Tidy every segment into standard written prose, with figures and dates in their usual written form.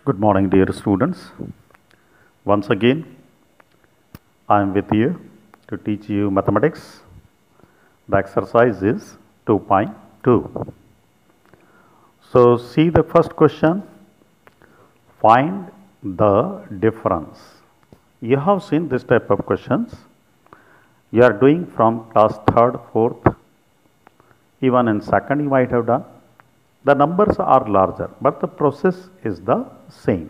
Good morning, dear students. Once again, I am with you to teach you mathematics. The exercise is 2.2. So, see the first question. Find the difference. You have seen this type of questions. You are doing from class 3rd, 4th, even in 2nd you might have done. The numbers are larger, but the process is the same.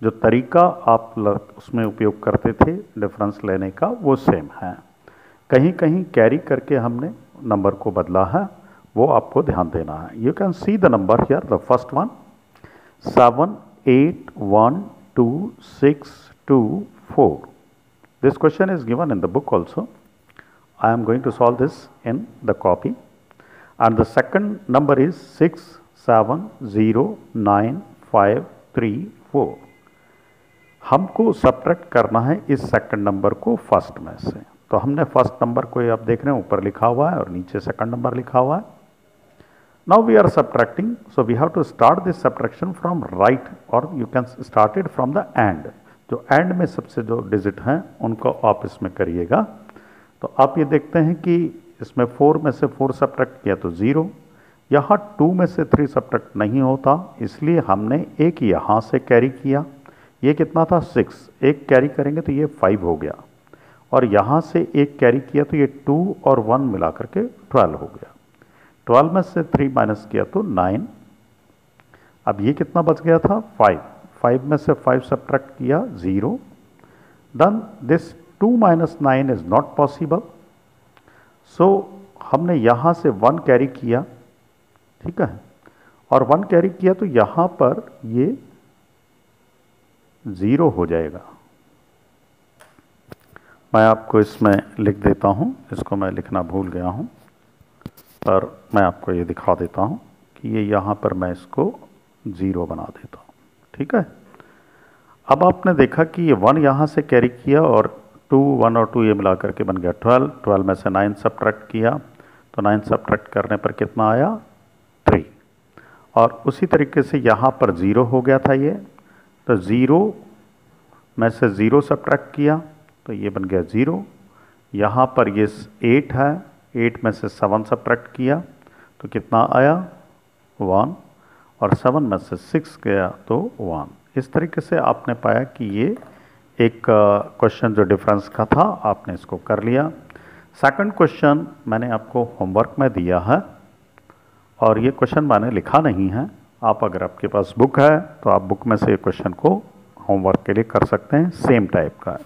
जो तरीका आप उसमें उपयोग करते थे difference लेने का वो सेम है. कहीं कहीं कैरी करके हमने नंबर को बदला है, वो आपको ध्यान देना है. You can see the number here. The first one 7 8 1 2 6 2 4. This question is given in the book also. I am going to solve this in the copy. And the second number is 6 7 0 9 5 3 4. हमको subtract करना है इस second number को first में से. तो हमने first number को आप देख रहे हैं ऊपर लिखा हुआ है और नीचे सेकंड नंबर लिखा हुआ है. Now we are subtracting, so we have to start this subtraction from right और you can start it from the end. जो एंड में सबसे जो डिजिट हैं उनको आप इसमें करिएगा. तो आप ये देखते हैं कि इसमें 4 में से 4 सब्ट्रैक्ट किया तो 0. यहाँ 2 में से 3 सब्ट्रैक्ट नहीं होता, इसलिए हमने एक यहाँ से कैरी किया. ये कितना था 6. एक कैरी करेंगे तो ये 5 हो गया. और यहाँ से एक कैरी किया तो ये 2 और 1 मिला करके 12 हो गया. 12 में से 3 माइनस किया तो 9. अब ये कितना बच गया था 5. 5 में से 5 सब्ट्रैक्ट किया 0. Then this 2 minus 9 is not possible. So हमने यहाँ से 1 कैरी किया, ठीक है, और 1 कैरी किया तो यहाँ पर ये 0 हो जाएगा. मैं आपको इसमें लिख देता हूँ, इसको मैं लिखना भूल गया हूँ, पर मैं आपको ये दिखा देता हूँ कि ये यहाँ पर मैं इसको 0 बना देता हूँ, ठीक है. अब आपने देखा कि ये 1 यहाँ से कैरी किया और 2 1 और 2 ये मिला करके बन गया 12. 12 में से 9 सब्ट्रैक्ट किया तो 9 सब्ट्रैक्ट करने पर कितना आया 3. और उसी तरीके से यहाँ पर 0 हो गया था ये, तो 0 में से 0 सब्ट्रैक्ट किया तो ये बन गया 0. यहाँ पर ये 8 है, 8 में से 7 सब्ट्रैक्ट किया तो कितना आया 1. और 7 में से 6 गया तो 1. इस तरीके से आपने पाया कि ये एक क्वेश्चन जो डिफरेंस का था आपने इसको कर लिया. सेकंड क्वेश्चन मैंने आपको होमवर्क में दिया है और ये क्वेश्चन मैंने लिखा नहीं है. आप अगर आपके पास बुक है तो आप बुक में से ये क्वेश्चन को होमवर्क के लिए कर सकते हैं, सेम टाइप का है.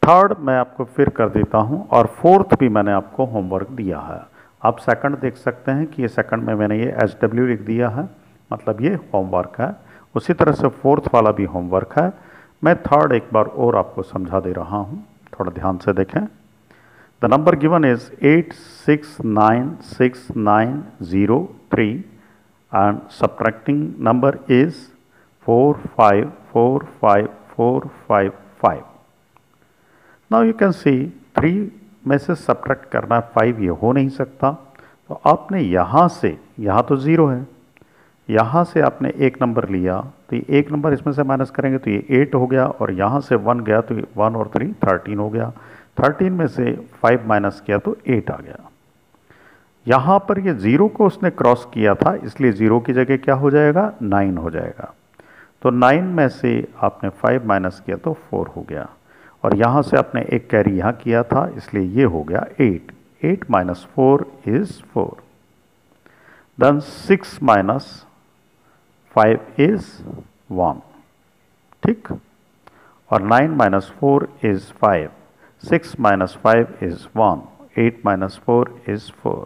थर्ड मैं आपको फिर कर देता हूँ और फोर्थ भी मैंने आपको होमवर्क दिया है. आप सेकंड देख सकते हैं कि ये सेकंड में मैंने ये SW लिख दिया है, मतलब ये होमवर्क है. उसी तरह से फोर्थ वाला भी होमवर्क है. मैं थर्ड एक बार और आपको समझा दे रहा हूँ, थोड़ा ध्यान से देखें. The number given is 8 6 9 6 9 0 3 and subtracting number is 4 5 4 5 4 5 5. Now you can सी 3 में से सब्ट्रैक्ट करना 5 ये हो नहीं सकता. तो आपने यहाँ से, यहाँ तो 0 है, यहाँ से आपने एक नंबर लिया तो ये एक नंबर इसमें से माइनस करेंगे तो ये 8 हो गया. और यहाँ से 1 गया तो 1 और 3 13 हो गया. 13 में से 5 माइनस किया तो 8 आ गया. यहाँ पर ये 0 को उसने क्रॉस किया था, इसलिए 0 की जगह क्या हो जाएगा 9 हो जाएगा. तो 9 में से आपने 5 माइनस किया तो 4 हो गया. और यहाँ से आपने एक कैरी यहाँ किया था, इसलिए ये हो गया 8. 8 minus 4 is 4. Then 6 minus 5 is 1, ठीक. और 9 minus 4 is 5. 6 minus 5 is 1. 8 minus 4 is 4.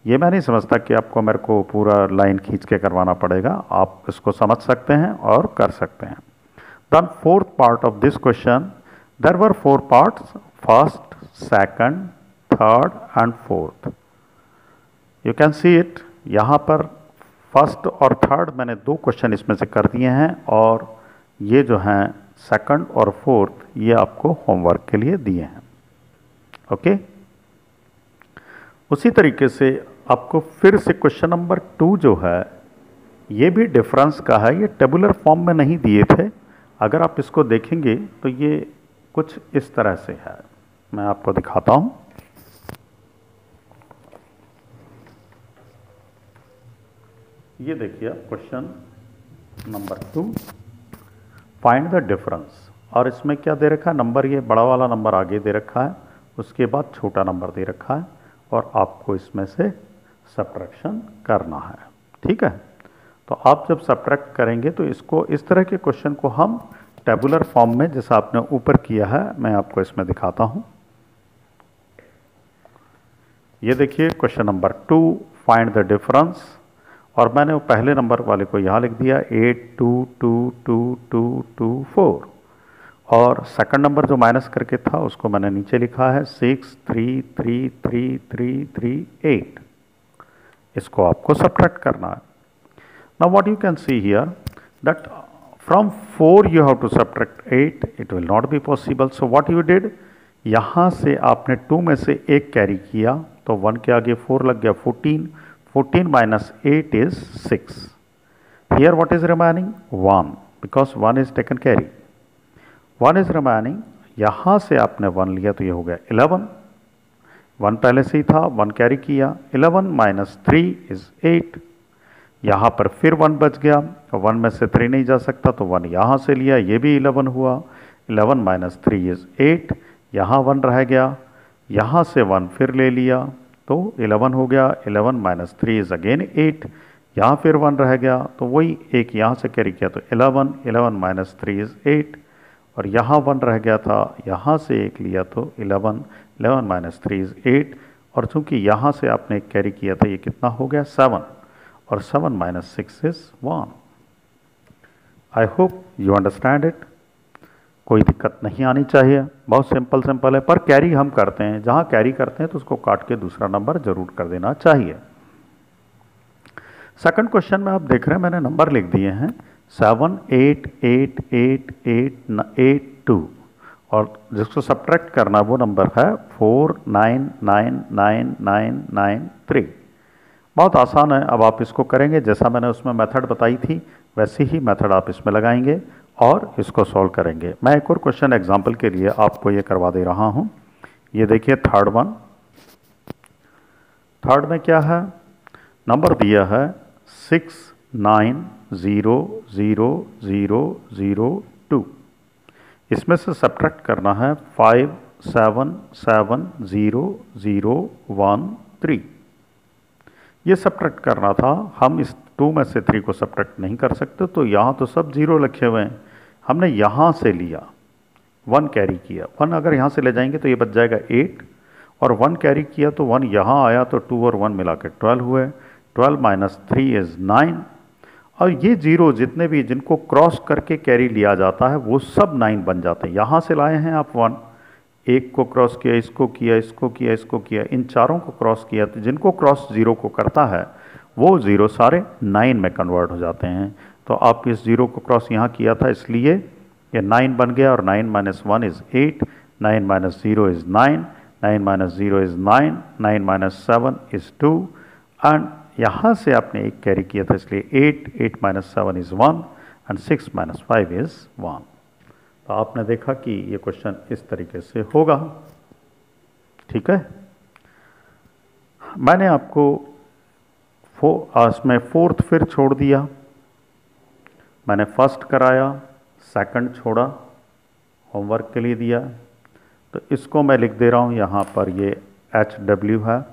ये मैं नहीं समझता कि आपको मेरे को पूरा लाइन खींच के करवाना पड़ेगा, आप इसको समझ सकते हैं और कर सकते हैं. Then fourth part of this question, there were 4 parts, first second third and fourth. You can see it. यहाँ पर फर्स्ट और थर्ड मैंने 2 क्वेश्चन इसमें से कर दिए हैं और ये जो हैं सेकंड और फोर्थ ये आपको होमवर्क के लिए दिए हैं. ओके. उसी तरीके से आपको फिर से क्वेश्चन नंबर 2 जो है ये भी डिफरेंस का है, ये टेबुलर फॉर्म में नहीं दिए थे। अगर आप इसको देखेंगे तो ये कुछ इस तरह से है, मैं आपको दिखाता हूं। ये देखिए question number 2, find the difference. और इसमें क्या दे रखा है, नंबर ये बड़ा वाला नंबर आगे दे रखा है, उसके बाद छोटा नंबर दे रखा है, और आपको इसमें से सब्ट्रैक्शन करना है। ठीक है, तो आप जब सब्ट्रैक्ट करेंगे तो इसको, इस तरह के क्वेश्चन को हम टेबुलर फॉर्म में जैसा आपने ऊपर किया है, मैं आपको इसमें दिखाता हूं। ये देखिए question number 2, find the difference. और मैंने वो पहले नंबर वाले को यहाँ लिख दिया 82222224, और सेकंड नंबर जो माइनस करके था उसको मैंने नीचे लिखा है 63333338। इसको आपको सब्ट्रैक्ट करना है। Now what you can see here that from 4 you have to subtract 8, it will not be possible. So what you did, यहाँ से आपने 2 में से 1 कैरी किया तो 1 के आगे 4 लग गया, 14 minus 8 is 6. Here what is remaining? 1, because 1 is taken carry. 1 is remaining. यहाँ से आपने 1 लिया तो ये हो गया 11. 1 पहले से ही था, 1 कैरी किया, 11 minus 3 is 8. यहाँ पर फिर 1 बच गया, 1 में से 3 नहीं जा सकता तो 1 यहाँ से लिया, ये भी 11 हुआ, 11 minus 3 is 8. यहाँ 1 रह गया, यहाँ से 1 फिर ले लिया तो 11 हो गया, 11 minus 3 is again 8. यहाँ फिर 1 रह गया तो वही एक यहाँ से कैरी किया तो 11, 11 minus 3 is 8. और यहाँ 1 रह गया था, यहाँ से एक लिया तो 11, 11 minus 3 is 8. और चूंकि यहाँ से आपने एक कैरी किया था, ये कितना हो गया 7, और 7 minus 6 is 1. I hope you understand it. कोई दिक्कत नहीं आनी चाहिए, बहुत सिंपल है। पर कैरी हम करते हैं, जहाँ कैरी करते हैं तो उसको काट के दूसरा नंबर जरूर कर देना चाहिए। सेकंड क्वेश्चन में आप देख रहे हैं मैंने नंबर लिख दिए हैं 788882, और जिसको सब्ट्रैक्ट करना वो नंबर है 49999993। बहुत आसान है। अब आप इसको करेंगे जैसा मैंने उसमें मेथड बताई थी, वैसे ही मेथड आप इसमें लगाएंगे और इसको सॉल्व करेंगे। मैं एक और क्वेश्चन एग्जाम्पल के लिए आपको ये करवा दे रहा हूँ। ये देखिए थर्ड वन। थर्ड में क्या है, नंबर दिया है 69000002। इसमें से सब्ट्रैक्ट करना है 577013। ये सब्ट्रैक्ट करना था। हम इस 2 में से 3 को सब्ट्रैक्ट नहीं कर सकते, तो यहाँ तो सब 0 लिखे हुए हैं। हमने यहाँ से लिया, 1 कैरी किया, 1 अगर यहाँ से ले जाएंगे तो ये बच जाएगा 8, और 1 कैरी किया तो 1 यहाँ आया तो 2 और 1 मिला के 12 हुए, 12 minus 3 is 9। और ये 0 जितने भी जिनको क्रॉस करके कैरी लिया जाता है वो सब 9 बन जाते हैं। यहाँ से लाए हैं आप 1, एक को क्रॉस किया, इसको किया, इसको किया, इसको किया, इन चारों को क्रॉस किया, तो जिनको क्रॉस 0 को करता है वो 0 सारे 9 में कन्वर्ट हो जाते हैं। तो आप इस 0 को क्रॉस यहाँ किया था इसलिए ये 9 बन गया, और 9 minus 1 is 8, 9 minus 0 is 9, 9 minus 0 is 9, 9 minus 7 is 2, and यहाँ से आपने एक कैरी किया था इसलिए 8, 8 minus 7 is 1, and 6 minus 5 is 1। तो आपने देखा कि ये क्वेश्चन इस तरीके से होगा। ठीक है, मैंने आपको इसमें 4th फिर छोड़ दिया। मैंने फर्स्ट कराया, सेकंड छोड़ा, होमवर्क के लिए दिया। तो इसको मैं लिख दे रहा हूँ यहाँ पर, ये HW है,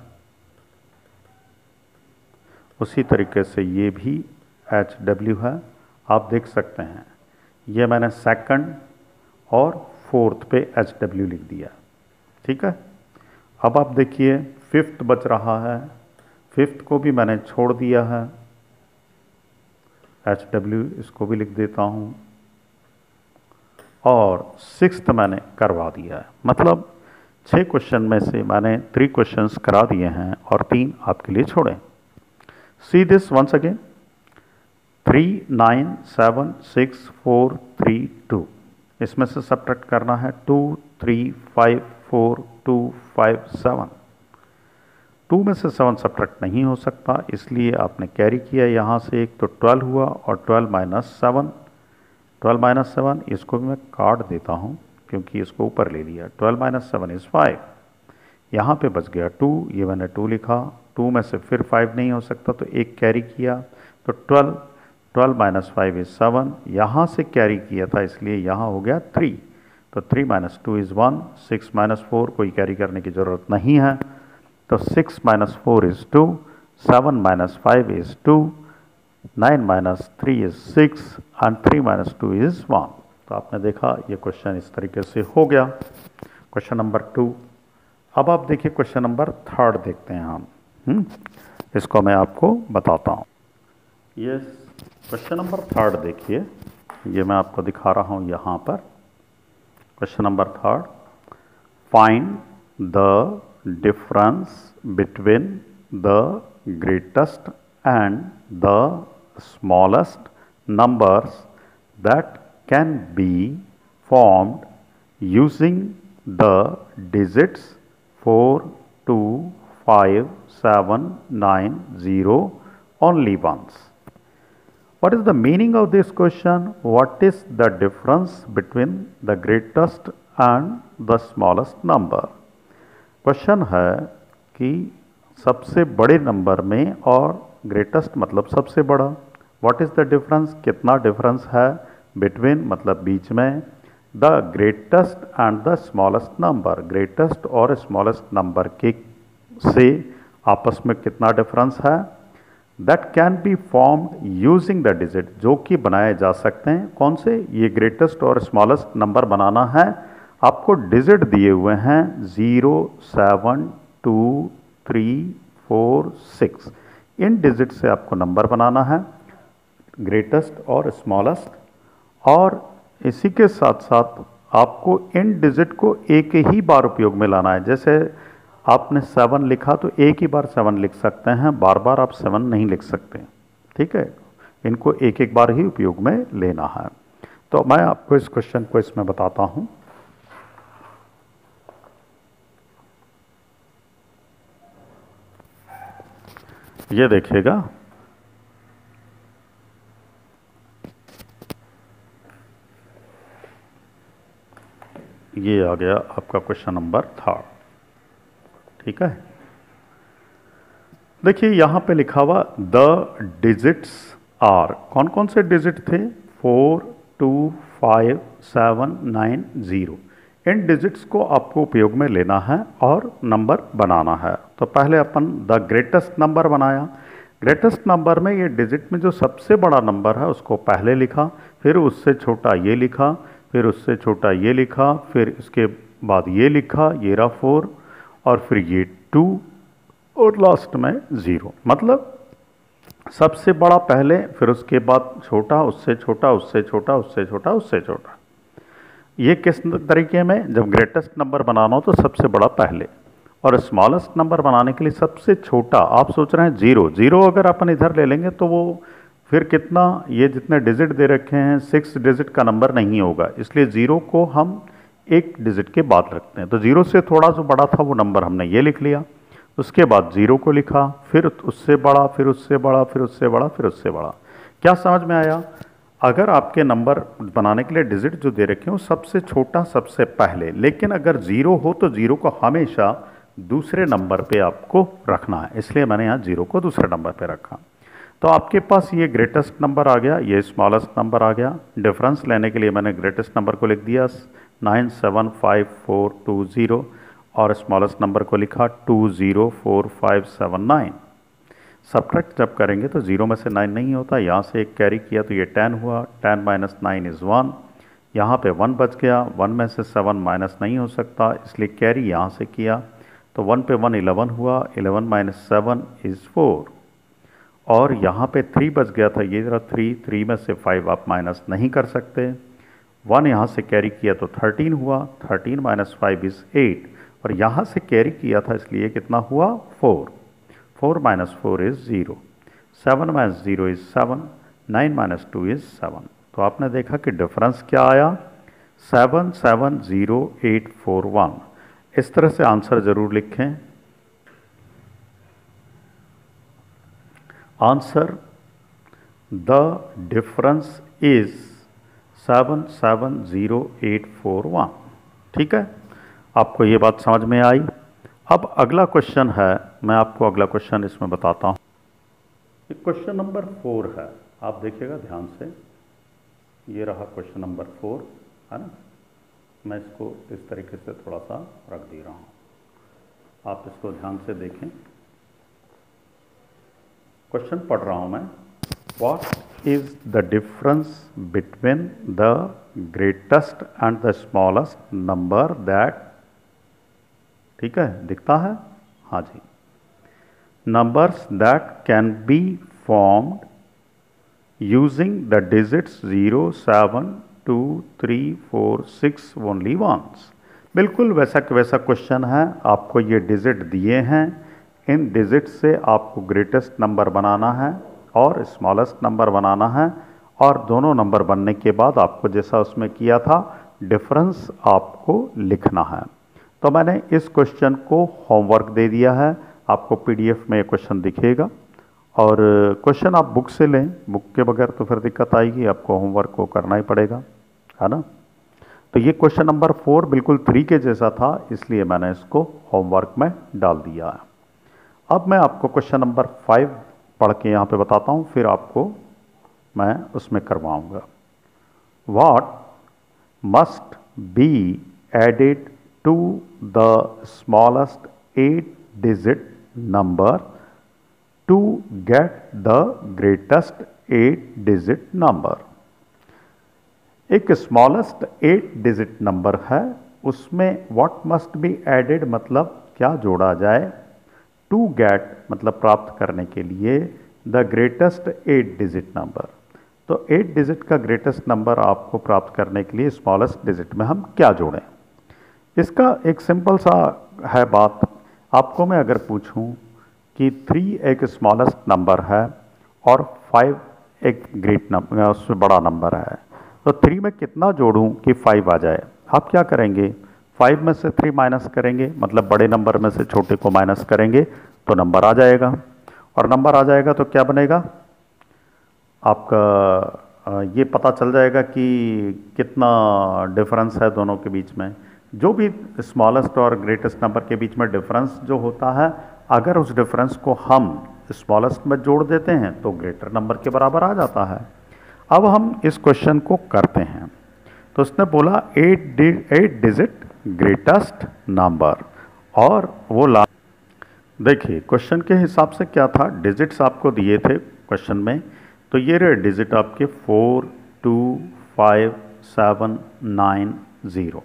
उसी तरीके से ये भी HW है। आप देख सकते हैं ये मैंने सेकंड और 4th पे HW लिख दिया। ठीक है, अब आप देखिए 5th बच रहा है, 5th को भी मैंने छोड़ दिया है, HW इसको भी लिख देता हूँ, और 6th मैंने करवा दिया है। मतलब 6 क्वेश्चन में से मैंने 3 क्वेश्चंस करा दिए हैं और 3 आपके लिए छोड़े। See this once again, 397643 2। इसमें से सब्ट्रैक्ट करना है 2354257। 2 में से 7 सब्ट्रैक्ट नहीं हो सकता, इसलिए आपने कैरी किया यहाँ से एक, तो 12 हुआ और 12 माइनस 7 इसको भी मैं काट देता हूँ क्योंकि इसको ऊपर ले लिया। 12 माइनस 7 इज़ 5। यहाँ पे बच गया 2, ये मैंने 2 लिखा। 2 में से फिर 5 नहीं हो सकता तो एक कैरी किया, तो 12 माइनस 5 इज़ 7। यहाँ से कैरी किया था इसलिए यहाँ हो गया 3, तो 3 माइनस 2 इज़ 1। 6 माइनस 4 कोई कैरी करने की ज़रूरत नहीं है, तो 6 minus 4 is 2। 7 minus 5 is 2। 9 minus 3 is 6 and 3 minus 2 is 1। तो आपने देखा ये क्वेश्चन इस तरीके से हो गया, क्वेश्चन नंबर 2। अब आप देखिए क्वेश्चन नंबर 3 देखते हैं हम। इसको मैं आपको बताता हूँ। ये क्वेश्चन नंबर 3 देखिए, ये मैं आपको दिखा रहा हूँ यहाँ पर। Question number 3, find the difference between the greatest and the smallest numbers that can be formed using the digits 4, 2, 5, 7, 9, 0 only once. What is the meaning of this question? What is the difference between the greatest and the smallest number? Question है कि सबसे बड़े number में और greatest मतलब सबसे बड़ा, what is the difference, कितना डिफरेंस है, बिटवीन मतलब बीच में, the greatest and the smallest number, greatest और स्मॉलेस्ट नंबर के से आपस में कितना डिफरेंस है, that can be formed using the digit, जो कि बनाए जा सकते हैं। कौन से, ये ग्रेटेस्ट और स्मॉलेस्ट नंबर बनाना है, आपको डिजिट दिए हुए हैं 0, 7, 2, 3, 4, 6। इन डिजिट से आपको नंबर बनाना है, ग्रेटेस्ट और स्मॉलेस्ट, और इसी के साथ साथ आपको इन डिजिट को एक ही बार उपयोग में लाना है। जैसे आपने 7 लिखा तो एक ही बार 7 लिख सकते हैं, बार बार आप 7 नहीं लिख सकते, ठीक है। इनको एक एक बार ही उपयोग में लेना है। तो मैं आपको इस क्वेश्चन को इसमें बताता हूं। ये देखिएगा, ये आ गया आपका क्वेश्चन नंबर 3, ठीक है। देखिए यहाँ पे लिखा हुआ द डिजिट्स आर, कौन कौन से डिजिट थे, 4, 2, 5, 7, 9, 0। इन डिजिट्स को आपको उपयोग में लेना है और नंबर बनाना है। तो पहले अपन द ग्रेटेस्ट नंबर बनाया। ग्रेटेस्ट नंबर में ये डिजिट में जो सबसे बड़ा नंबर है उसको पहले लिखा, फिर उससे छोटा ये लिखा, फिर उससे छोटा ये लिखा, फिर इसके बाद ये लिखा, ये रहा 4, और फिर ये 2 और लास्ट में 0। मतलब सबसे बड़ा पहले, फिर उसके बाद छोटा, उससे छोटा, उससे छोटा, उससे छोटा, उससे छोटा। ये किस तरीके में, जब ग्रेटेस्ट नंबर बनाना हो तो सबसे बड़ा पहले, और स्मॉलेस्ट नंबर बनाने के लिए सबसे छोटा। आप सोच रहे हैं 0 अगर अपन इधर ले लेंगे तो वो फिर कितना, ये जितने डिजिट दे रखे हैं 6 डिजिट का नंबर नहीं होगा, इसलिए 0 को हम एक डिजिट के बाद रखते हैं। तो 0 से थोड़ा जो बड़ा था वो नंबर हमने ये लिख लिया, उसके बाद 0 को लिखा, फिर उससे बड़ा, फिर उससे बड़ा, फिर उससे बड़ा, फिर उससे बड़ा। क्या समझ में आया? अगर आपके नंबर बनाने के लिए डिजिट जो दे रखे हो सबसे छोटा सबसे पहले, लेकिन अगर 0 हो तो 0 को हमेशा दूसरे नंबर पे आपको रखना है, इसलिए मैंने यहाँ 0 को दूसरे नंबर पे रखा। तो आपके पास ये ग्रेटेस्ट नंबर आ गया, ये स्मॉलेस्ट नंबर आ गया। डिफरेंस लेने के लिए मैंने ग्रेटेस्ट नंबर को लिख दिया 9754220 और स्मॉलेस्ट नंबर को लिखा 204579। सब्ट्रैक्ट जब करेंगे तो 0 में से 9 नहीं होता, यहाँ से एक कैरी किया तो ये 10 हुआ, 10 माइनस 9 इज़ 1। यहाँ पे 1 बच गया, 1 में से 7 माइनस नहीं हो सकता, इसलिए कैरी यहाँ से किया तो 1 पे 1 11 हुआ, 11 माइनस 7 इज़ 4। और यहाँ पे 3 बच गया था, ये जरा 3 में से 5 आप माइनस नहीं कर सकते। 1 यहाँ से कैरी किया तो 13 हुआ, 13 माइनस 5 इज़ 8, और यहाँ से कैरी किया था इसलिए कितना हुआ 4। 4 minus 4 is 0, 7 minus 0 is 7, 9 minus 2 is 7। तो आपने देखा कि डिफरेंस क्या आया, 770,841। इस तरह से आंसर ज़रूर लिखें। Answer the difference is 770841। ठीक है, आपको ये बात समझ में आई। अब अगला क्वेश्चन है, मैं आपको अगला क्वेश्चन इसमें बताता हूँ। क्वेश्चन नंबर 4 है, आप देखिएगा ध्यान से। ये रहा क्वेश्चन नंबर 4, है ना। मैं इसको इस तरीके से थोड़ा सा रख दे रहा हूँ, आप इसको ध्यान से देखें। क्वेश्चन पढ़ रहा हूँ मैं। What is the difference between the greatest and the smallest number that, ठीक है, दिखता है, हाँ जी, numbers that can be formed using the digits 0, 7, 2, 3, 4, 6 only once. बिल्कुल वैसा वैसा क्वेश्चन है, आपको ये डिजिट दिए हैं, इन डिजिट से आपको ग्रेटेस्ट नंबर बनाना है और स्मॉलेस्ट नंबर बनाना है, और दोनों नंबर बनने के बाद आपको जैसा उसमें किया था डिफरेंस आपको लिखना है। तो मैंने इस क्वेश्चन को होमवर्क दे दिया है, आपको पीडीएफ में क्वेश्चन दिखेगा, और क्वेश्चन आप बुक से लें, बुक के बगैर तो फिर दिक्कत आएगी, आपको होमवर्क को करना ही पड़ेगा, है ना। तो ये क्वेश्चन नंबर 4 बिल्कुल 3 के जैसा था, इसलिए मैंने इसको होमवर्क में डाल दिया है। अब मैं आपको क्वेश्चन नंबर 5 पढ़ के यहाँ पे बताता हूँ, फिर आपको मैं उसमें करवाऊँगा। What must be added to the smallest 8 digit number to get the greatest 8 digit number। एक स्मॉलेस्ट 8 डिजिट नंबर है, उसमें what must be added मतलब क्या जोड़ा जाए, to get मतलब प्राप्त करने के लिए the greatest 8 डिजिट नंबर। तो 8 डिजिट का ग्रेटेस्ट नंबर आपको प्राप्त करने के लिए स्मॉलेस्ट डिजिट में हम क्या जोड़ें। इसका एक सिंपल सा है बात, आपको मैं अगर पूछूं कि 3 एक स्मॉलेस्ट नंबर है और 5 एक ग्रेट नंबर, उससे बड़ा नंबर है, तो 3 में कितना जोड़ूं कि 5 आ जाए। आप क्या करेंगे, 5 में से 3 माइनस करेंगे, मतलब बड़े नंबर में से छोटे को माइनस करेंगे तो नंबर आ जाएगा, और नंबर आ जाएगा तो क्या बनेगा, आपका ये पता चल जाएगा कि कितना डिफरेंस है दोनों के बीच में। जो भी स्मॉलेस्ट और ग्रेटेस्ट नंबर के बीच में डिफरेंस जो होता है, अगर उस डिफरेंस को हम स्मॉलेस्ट में जोड़ देते हैं तो ग्रेटर नंबर के बराबर आ जाता है। अब हम इस क्वेश्चन को करते हैं। तो उसने बोला 8 डिजिट ग्रेटेस्ट नंबर, और वो ला, देखिए क्वेश्चन के हिसाब से क्या था, डिजिट्स आपको दिए थे क्वेश्चन में, तो ये रहे डिजिट आपके 4, 2, 5, 7, 9, 0,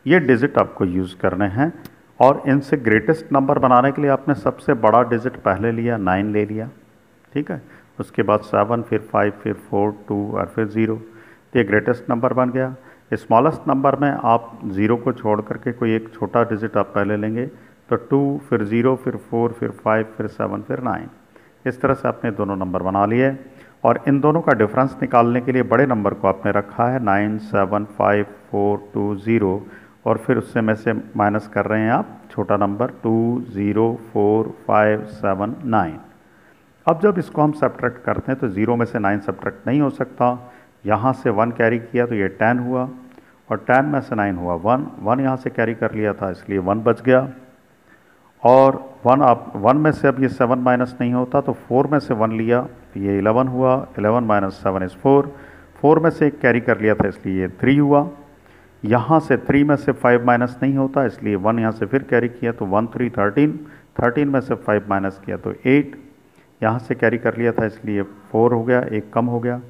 ये डिजिट आपको यूज़ करने हैं, और इनसे ग्रेटेस्ट नंबर बनाने के लिए आपने सबसे बड़ा डिजिट पहले लिया, 9 ले लिया, ठीक है, उसके बाद 7, फिर 5, फिर 4, 2 और फिर 0, तो ये ग्रेटेस्ट नंबर बन गया। स्मॉलेस्ट नंबर में आप 0 को छोड़ करके कोई एक छोटा डिजिट आप पहले लेंगे, तो 2, फिर 0, फिर 4, फिर 5, फिर 7, फिर 9, इस तरह से आपने दोनों नंबर बना लिए। और इन दोनों का डिफरेंस निकालने के लिए बड़े नंबर को आपने रखा है 9, 7, 5, 4, 2, 0, और फिर उससे में से माइनस कर रहे हैं आप छोटा नंबर 2, 0, 4, 5, 7, 9। अब जब इसको हम सब्ट्रैक्ट करते हैं तो 0 में से 9 सब्ट्रैक्ट नहीं हो सकता, यहाँ से 1 कैरी किया तो ये 10 हुआ, और 10 में से 9 हुआ 1 यहाँ से कैरी कर लिया था, इसलिए 1 बच गया, और 1 में से अब ये 7 माइनस नहीं होता, तो 4 में से 1 लिया तो ये 11 हुआ, 11 माइनस 7 इज़ 4, 4 में से 1 कैरी कर लिया था इसलिए ये 3 हुआ, यहाँ से 3 में से 5 माइनस नहीं होता, इसलिए 1 यहाँ से फिर कैरी किया तो 1, 3, 13, 13 में से 5 माइनस किया तो 8, यहाँ से कैरी कर लिया था इसलिए 4 हो गया, 1 कम हो गया,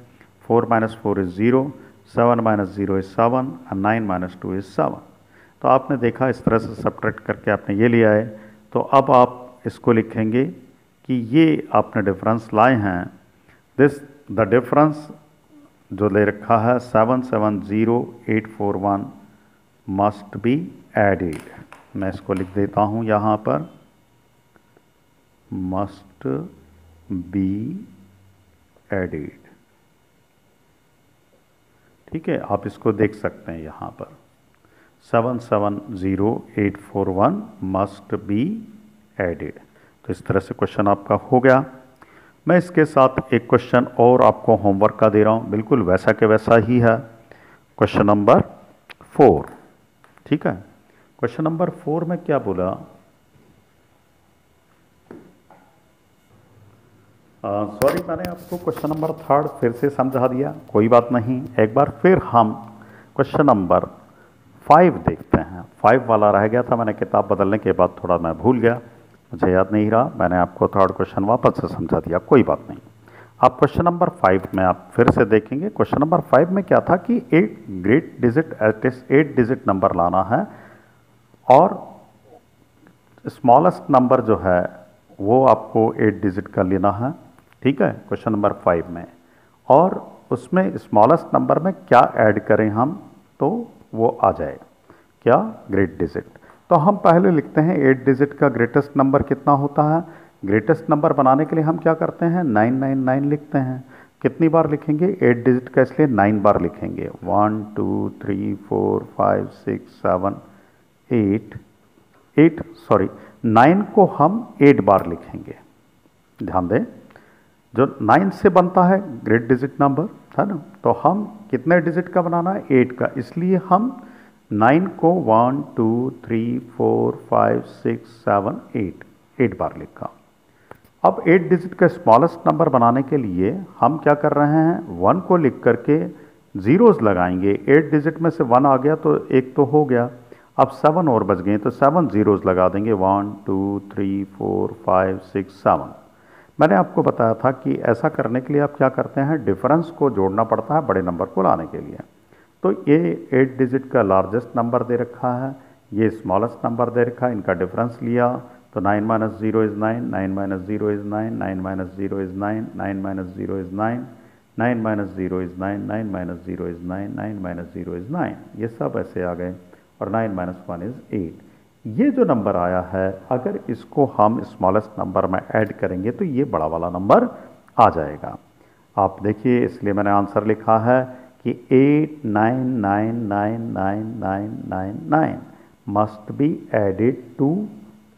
4 माइनस 4 इज़ 0, 7 माइनस 0 इज़ 7, और 9 माइनस 2 इज़ 7। तो आपने देखा इस तरह से सब्ट्रैक्ट करके आपने ये लिया है। तो अब आप इसको लिखेंगे कि ये आपने डिफरेंस लाए हैं, द डिफरेंस जो ले रखा है 770841 मस्ट बी एडेड। मैं इसको लिख देता हूँ यहाँ पर, मस्ट बी एडेड, ठीक है, आप इसको देख सकते हैं यहाँ पर 770841 मस्ट बी एडेड। तो इस तरह से क्वेश्चन आपका हो गया। मैं इसके साथ एक क्वेश्चन और आपको होमवर्क का दे रहा हूँ, बिल्कुल वैसा के वैसा ही है। क्वेश्चन नंबर 4, ठीक है। क्वेश्चन नंबर 4 में क्या बोला, सॉरी मैंने आपको क्वेश्चन नंबर 3 फिर से समझा दिया, कोई बात नहीं। एक बार फिर हम क्वेश्चन नंबर 5 देखते हैं। 5 वाला रह गया था, मैंने किताब बदलने के बाद थोड़ा मैं भूल गया, मुझे याद नहीं रहा। मैंने आपको 3rd क्वेश्चन वापस से समझा दिया, कोई बात नहीं। आप क्वेश्चन नंबर 5 में आप फिर से देखेंगे। क्वेश्चन नंबर 5 में क्या था कि 8 डिजिट नंबर लाना है और स्मॉलेस्ट नंबर जो है वो आपको 8 डिजिट का लेना है, ठीक है, क्वेश्चन नंबर 5 में। और उसमें स्मॉलेस्ट नंबर में क्या ऐड करें हम तो वो आ जाए क्या, ग्रेट डिजिट। तो हम पहले लिखते हैं 8 डिजिट का ग्रेटेस्ट नंबर कितना होता है। ग्रेटेस्ट नंबर बनाने के लिए हम क्या करते हैं, 999 लिखते हैं। कितनी बार लिखेंगे, 8 डिजिट का, इसलिए 9 बार लिखेंगे। 1 2 3 4 5 6 7 8 सॉरी 9 को हम 8 बार लिखेंगे। ध्यान दें, जो 9 से बनता है ग्रेट डिजिट नंबर है ना, तो हम कितने डिजिट का बनाना है, 8 का, इसलिए हम 9 को 1 2 3 4 5 6 7 8 बार लिखा। अब 8 डिजिट का स्मॉलेस्ट नंबर बनाने के लिए हम क्या कर रहे हैं, 1 को लिख करके जीरोस लगाएंगे। 8 डिजिट में से 1 आ गया तो एक तो हो गया, अब 7 और बच गए तो 7 जीरोस लगा देंगे। 1 2 3 4 5 6 7। मैंने आपको बताया था कि ऐसा करने के लिए आप क्या करते हैं, डिफरेंस को जोड़ना पड़ता है बड़े नंबर को लाने के लिए। तो ये 8 डिजिट का लार्जेस्ट नंबर दे रखा है, ये स्मॉलेस्ट नंबर दे रखा है, इनका डिफरेंस लिया तो 9 - 0 is 9, 9 - 0 is 9, 9 - 0 is 9, 9 - 0 is 9, 9 - 0 is 9, 9 - 0 is 9, 9 - 0 is 9। ये सब ऐसे आ गए और 9 - 1 इज़ 8। ये जो नंबर आया है, अगर इसको हम स्मॉलेस्ट नंबर में ऐड करेंगे तो ये बड़ा वाला नंबर आ जाएगा। आप देखिए, इसलिए मैंने आंसर लिखा है कि 8999999 मस्ट बी एडेड टू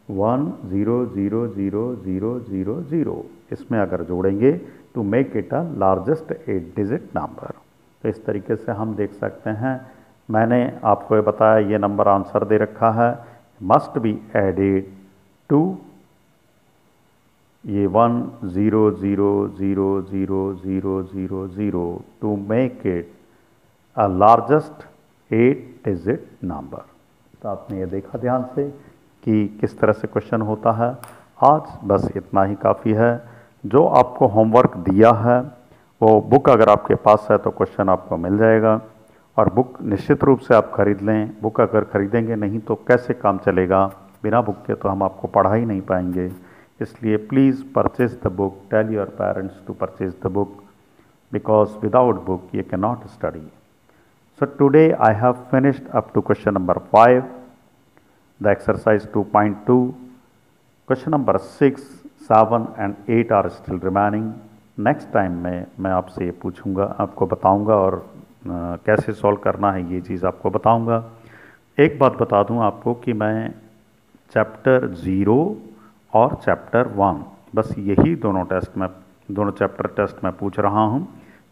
10000000। इसमें अगर जोड़ेंगे to make it a largest 8 digit number. तो इस तरीके से हम देख सकते हैं। मैंने आपको ये बताया, ये नंबर आंसर दे रखा है, मस्ट बी एडेड टू ये 10000000 to make it a largest 8 digit number. तो आपने ये देखा ध्यान से कि किस तरह से क्वेश्चन होता है। आज बस इतना ही काफ़ी है। जो आपको होमवर्क दिया है वो बुक अगर आपके पास है तो क्वेश्चन आपको मिल जाएगा, और बुक निश्चित रूप से आप खरीद लें। बुक अगर खरीदेंगे नहीं तो कैसे काम चलेगा, बिना बुक के तो हम आपको पढ़ा ही नहीं पाएंगे। इसलिए please purchase the book, tell your parents to purchase the book, because without book you cannot study. So today I have finished up to question number 5, the exercise 2.2. Question number 6, 7 and 8 are still remaining. Next time में मैं आपसे ये पूछूंगा, आपको बताऊंगा, और कैसे solve करना है ये चीज़ आपको बताऊंगा। एक बात बता दूं आपको कि मैं चैप्टर 0 और चैप्टर 1 बस यही दोनों चैप्टर टेस्ट में पूछ रहा हूं।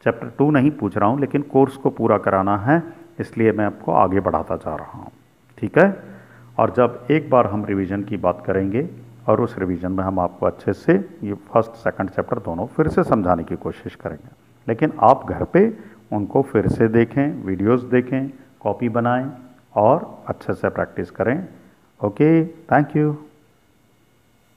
चैप्टर 2 नहीं पूछ रहा हूं, लेकिन कोर्स को पूरा कराना है, इसलिए मैं आपको आगे बढ़ाता जा रहा हूं, ठीक है। और जब एक बार हम रिवीजन की बात करेंगे और उस रिवीजन में हम आपको अच्छे से ये फर्स्ट सेकंड चैप्टर दोनों फिर से समझाने की कोशिश करेंगे। लेकिन आप घर पे उनको फिर से देखें, वीडियोस देखें, कॉपी बनाएं और अच्छे से प्रैक्टिस करें। Okay, thank you.